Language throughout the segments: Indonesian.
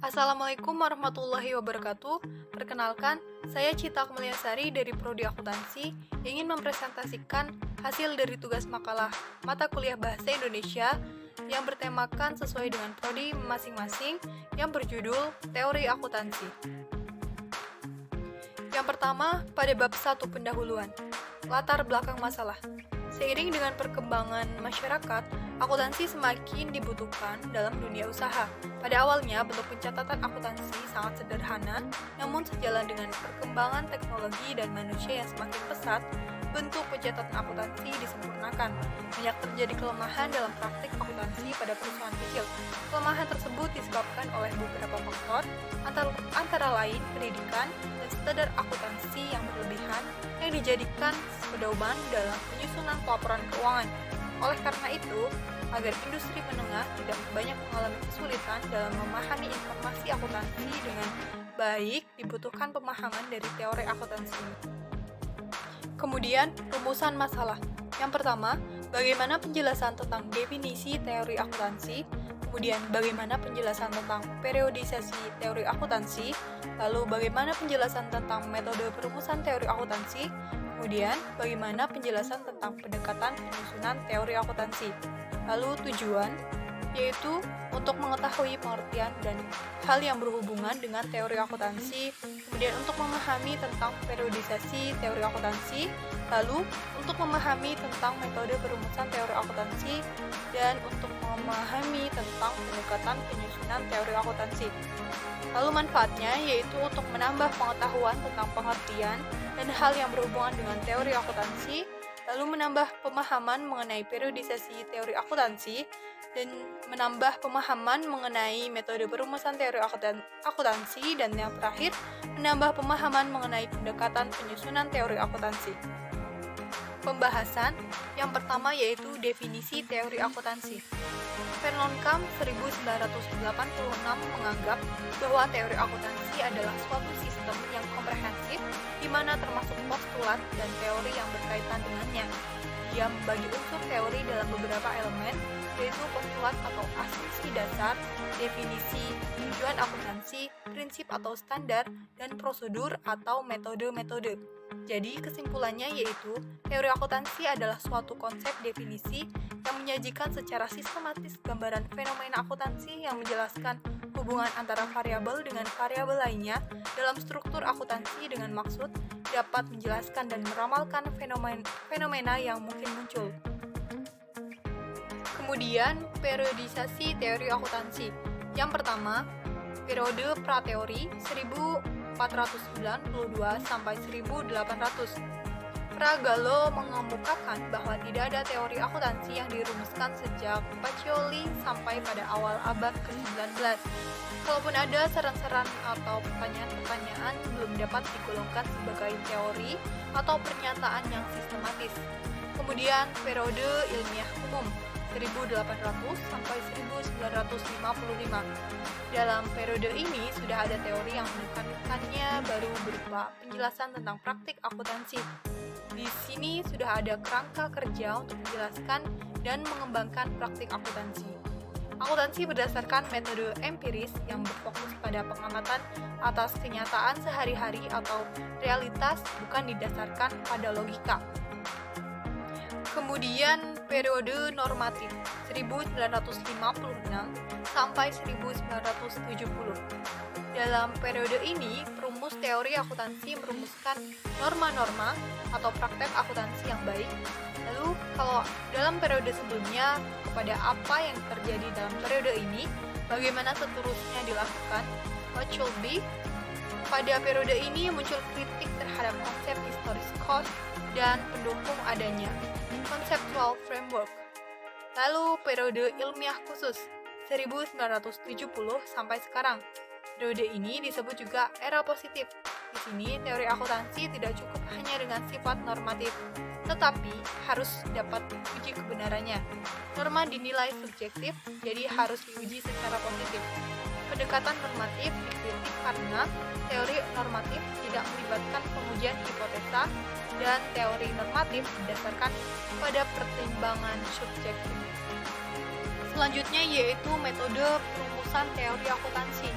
Assalamualaikum warahmatullahi wabarakatuh. Perkenalkan, saya Cita Kemeliasari dari Prodi Akuntansi ingin mempresentasikan hasil dari tugas makalah mata kuliah Bahasa Indonesia yang bertemakan sesuai dengan prodi masing-masing yang berjudul Teori Akuntansi. Yang pertama, pada bab 1 pendahuluan, latar belakang masalah. Seiring dengan perkembangan masyarakat, akuntansi semakin dibutuhkan dalam dunia usaha. Pada awalnya, bentuk pencatatan akuntansi sangat sederhana, namun sejalan dengan perkembangan teknologi dan manusia yang semakin pesat, bentuk pencatatan akuntansi disempurnakan. Banyak terjadi kelemahan dalam praktik akuntansi pada perusahaan kecil. Kelemahan tersebut disebabkan oleh beberapa faktor, antara lain pendidikan dan standar akuntansi yang berlebihan yang dijadikan pedoman dalam penyusunan pelaporan keuangan. Oleh karena itu, agar industri menengah tidak banyak mengalami kesulitan dalam memahami informasi akuntansi dengan baik, dibutuhkan pemahaman dari teori akuntansi. Kemudian, rumusan masalah. Yang pertama, bagaimana penjelasan tentang definisi teori akuntansi, kemudian bagaimana penjelasan tentang periodisasi teori akuntansi, lalu bagaimana penjelasan tentang metode perumusan teori akuntansi, kemudian bagaimana penjelasan tentang pendekatan penyusunan teori akuntansi. Lalu tujuan, yaitu untuk mengetahui pengertian dan hal yang berhubungan dengan teori akuntansi, kemudian untuk memahami tentang periodisasi teori akuntansi, lalu untuk memahami tentang metode perumusan teori akuntansi, dan untuk memahami tentang pendekatan penyusunan teori akuntansi. Lalu manfaatnya yaitu untuk menambah pengetahuan tentang pengertian dan hal yang berhubungan dengan teori akuntansi, lalu menambah pemahaman mengenai periodisasi teori akuntansi, dan menambah pemahaman mengenai metode perumusan teori akuntansi, dan yang terakhir, menambah pemahaman mengenai pendekatan penyusunan teori akuntansi. Pembahasan yang pertama yaitu definisi teori akuntansi. Verloncamp 1986 menganggap bahwa teori akuntansi adalah suatu sistem yang komprehensif di mana termasuk postulat dan teori yang berkaitan dengannya. Dia membagi unsur teori dalam beberapa elemen, yaitu postulat atau asumsi dasar, definisi, tujuan akuntansi, prinsip atau standar, dan prosedur atau metode-metode. Jadi, kesimpulannya yaitu, teori akuntansi adalah suatu konsep definisi yang menyajikan secara sistematis gambaran fenomena akuntansi yang menjelaskan hubungan antara variabel dengan variabel lainnya dalam struktur akuntansi dengan maksud dapat menjelaskan dan meramalkan fenomena yang mungkin muncul. Kemudian, periodisasi teori akuntansi. Yang pertama, periode prateori 1492 sampai 1800. Gallo mengemukakan bahwa tidak ada teori akuntansi yang dirumuskan sejak Pacioli sampai pada awal abad ke-19. Kalaupun ada saran-saran atau pertanyaan-pertanyaan belum dapat digolongkan sebagai teori atau pernyataan yang sistematis. Kemudian periode ilmiah umum 1800 sampai 1955. Dalam periode ini sudah ada teori yang menekankannya baru berupa penjelasan tentang praktik akuntansi. Di sini sudah ada kerangka kerja untuk menjelaskan dan mengembangkan praktik akuntansi. Akuntansi berdasarkan metode empiris yang berfokus pada pengamatan atas kenyataan sehari-hari atau realitas, bukan didasarkan pada logika. Kemudian periode normatif 1956 sampai 1970. Dalam periode ini, perumus teori akuntansi merumuskan norma-norma atau praktek akuntansi yang baik. Lalu, kalau dalam periode sebelumnya, kepada apa yang terjadi dalam periode ini, bagaimana seterusnya dilakukan, what should be. Pada periode ini muncul kritik terhadap konsep historis cost dan pendukung adanya conceptual framework. Lalu periode ilmiah khusus 1970 sampai sekarang. Periode ini disebut juga era positif. Di sini teori akuntansi tidak cukup hanya dengan sifat normatif, tetapi harus dapat diuji kebenarannya. Norma dinilai subjektif, jadi harus diuji secara positif. Pendekatan normatif dikritik karena teori normatif tidak melibatkan pengujian hipotesa dan teori normatif berdasarkan pada pertimbangan subjektif. Selanjutnya yaitu metode perumusan teori akuntansi.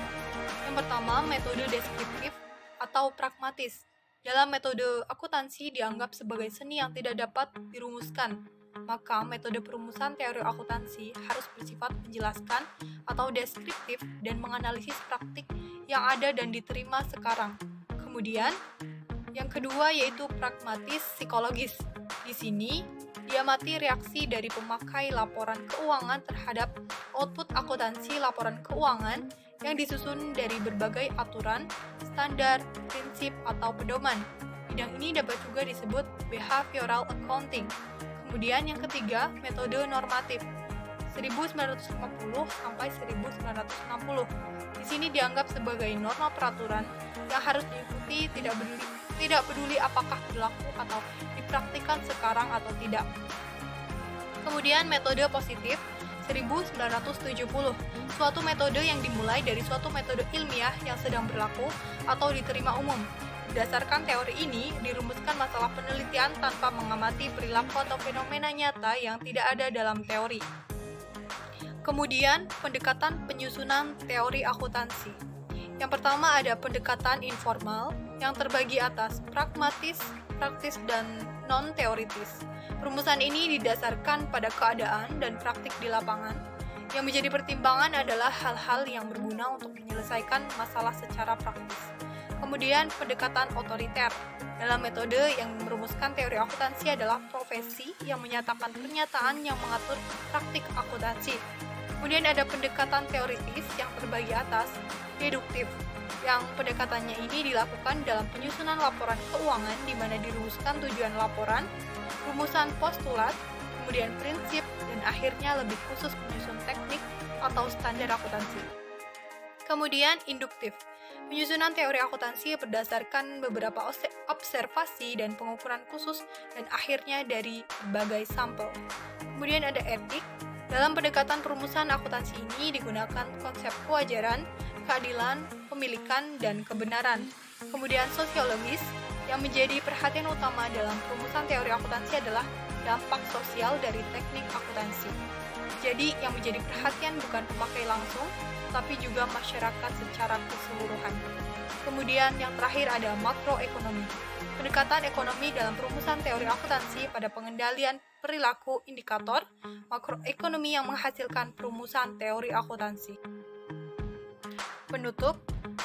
Yang pertama, metode deskriptif atau pragmatis. Dalam metode akuntansi dianggap sebagai seni yang tidak dapat dirumuskan. Maka metode perumusan teori akuntansi harus bersifat menjelaskan atau deskriptif dan menganalisis praktik yang ada dan diterima sekarang. Kemudian, yang kedua yaitu pragmatis psikologis. Di sini, diamati reaksi dari pemakai laporan keuangan terhadap output akuntansi laporan keuangan yang disusun dari berbagai aturan, standar, prinsip, atau pedoman. Bidang ini dapat juga disebut behavioral accounting. Kemudian yang ketiga, metode normatif 1950 sampai 1960. Di sini dianggap sebagai norma peraturan yang harus diikuti tidak peduli apakah berlaku atau dipraktikkan sekarang atau tidak. Kemudian metode positif 1970, suatu metode yang dimulai dari suatu metode ilmiah yang sedang berlaku atau diterima umum. Berdasarkan teori ini, dirumuskan masalah penelitian tanpa mengamati perilaku atau fenomena nyata yang tidak ada dalam teori. Kemudian, pendekatan penyusunan teori akuntansi. Yang pertama ada pendekatan informal yang terbagi atas pragmatis, praktis, dan non-teoritis. Rumusan ini didasarkan pada keadaan dan praktik di lapangan. Yang menjadi pertimbangan adalah hal-hal yang berguna untuk menyelesaikan masalah secara praktis. Kemudian pendekatan otoriter. Dalam metode yang merumuskan teori akuntansi adalah profesi yang menyatakan pernyataan yang mengatur praktik akuntansi. Kemudian ada pendekatan teoritis yang terbagi atas deduktif, yang pendekatannya ini dilakukan dalam penyusunan laporan keuangan di mana dirumuskan tujuan laporan, rumusan postulat, kemudian prinsip, dan akhirnya lebih khusus menyusun teknik atau standar akuntansi. Kemudian induktif. Penyusunan teori akuntansi berdasarkan beberapa observasi dan pengukuran khusus dan akhirnya dari berbagai sampel. Kemudian ada etik. Dalam pendekatan perumusan akuntansi ini digunakan konsep kewajaran, keadilan, pemilikan, dan kebenaran. Kemudian sosiologis, yang menjadi perhatian utama dalam perumusan teori akuntansi adalah dampak sosial dari teknik akuntansi. Jadi yang menjadi perhatian bukan pemakai langsung, tapi juga masyarakat secara keseluruhan. Kemudian yang terakhir ada makroekonomi. Pendekatan ekonomi dalam perumusan teori akuntansi pada pengendalian perilaku indikator makroekonomi yang menghasilkan perumusan teori akuntansi. Penutup,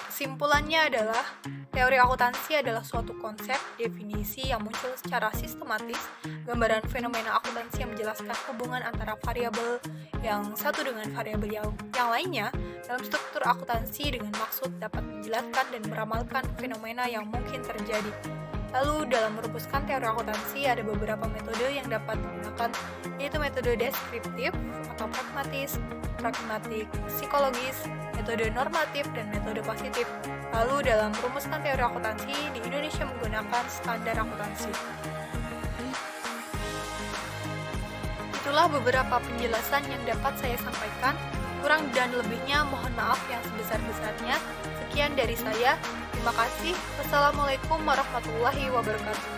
kesimpulannya adalah teori akuntansi adalah suatu konsep, definisi yang muncul secara sistematis, gambaran fenomena akuntansi yang menjelaskan hubungan antara variabel yang satu dengan variabel yang lainnya dalam struktur akuntansi dengan maksud dapat menjelaskan dan meramalkan fenomena yang mungkin terjadi. Lalu dalam merumuskan teori akuntansi ada beberapa metode yang dapat digunakan, yaitu metode deskriptif atau pragmatis, pragmatik psikologis, metode normatif, dan metode positif. Lalu dalam merumuskan teori akuntansi di Indonesia menggunakan standar akuntansi. Itulah beberapa penjelasan yang dapat saya sampaikan. Kurang dan lebihnya mohon maaf yang sebesar-besarnya. Sekian dari saya. Terima kasih. Wassalamualaikum warahmatullahi wabarakatuh.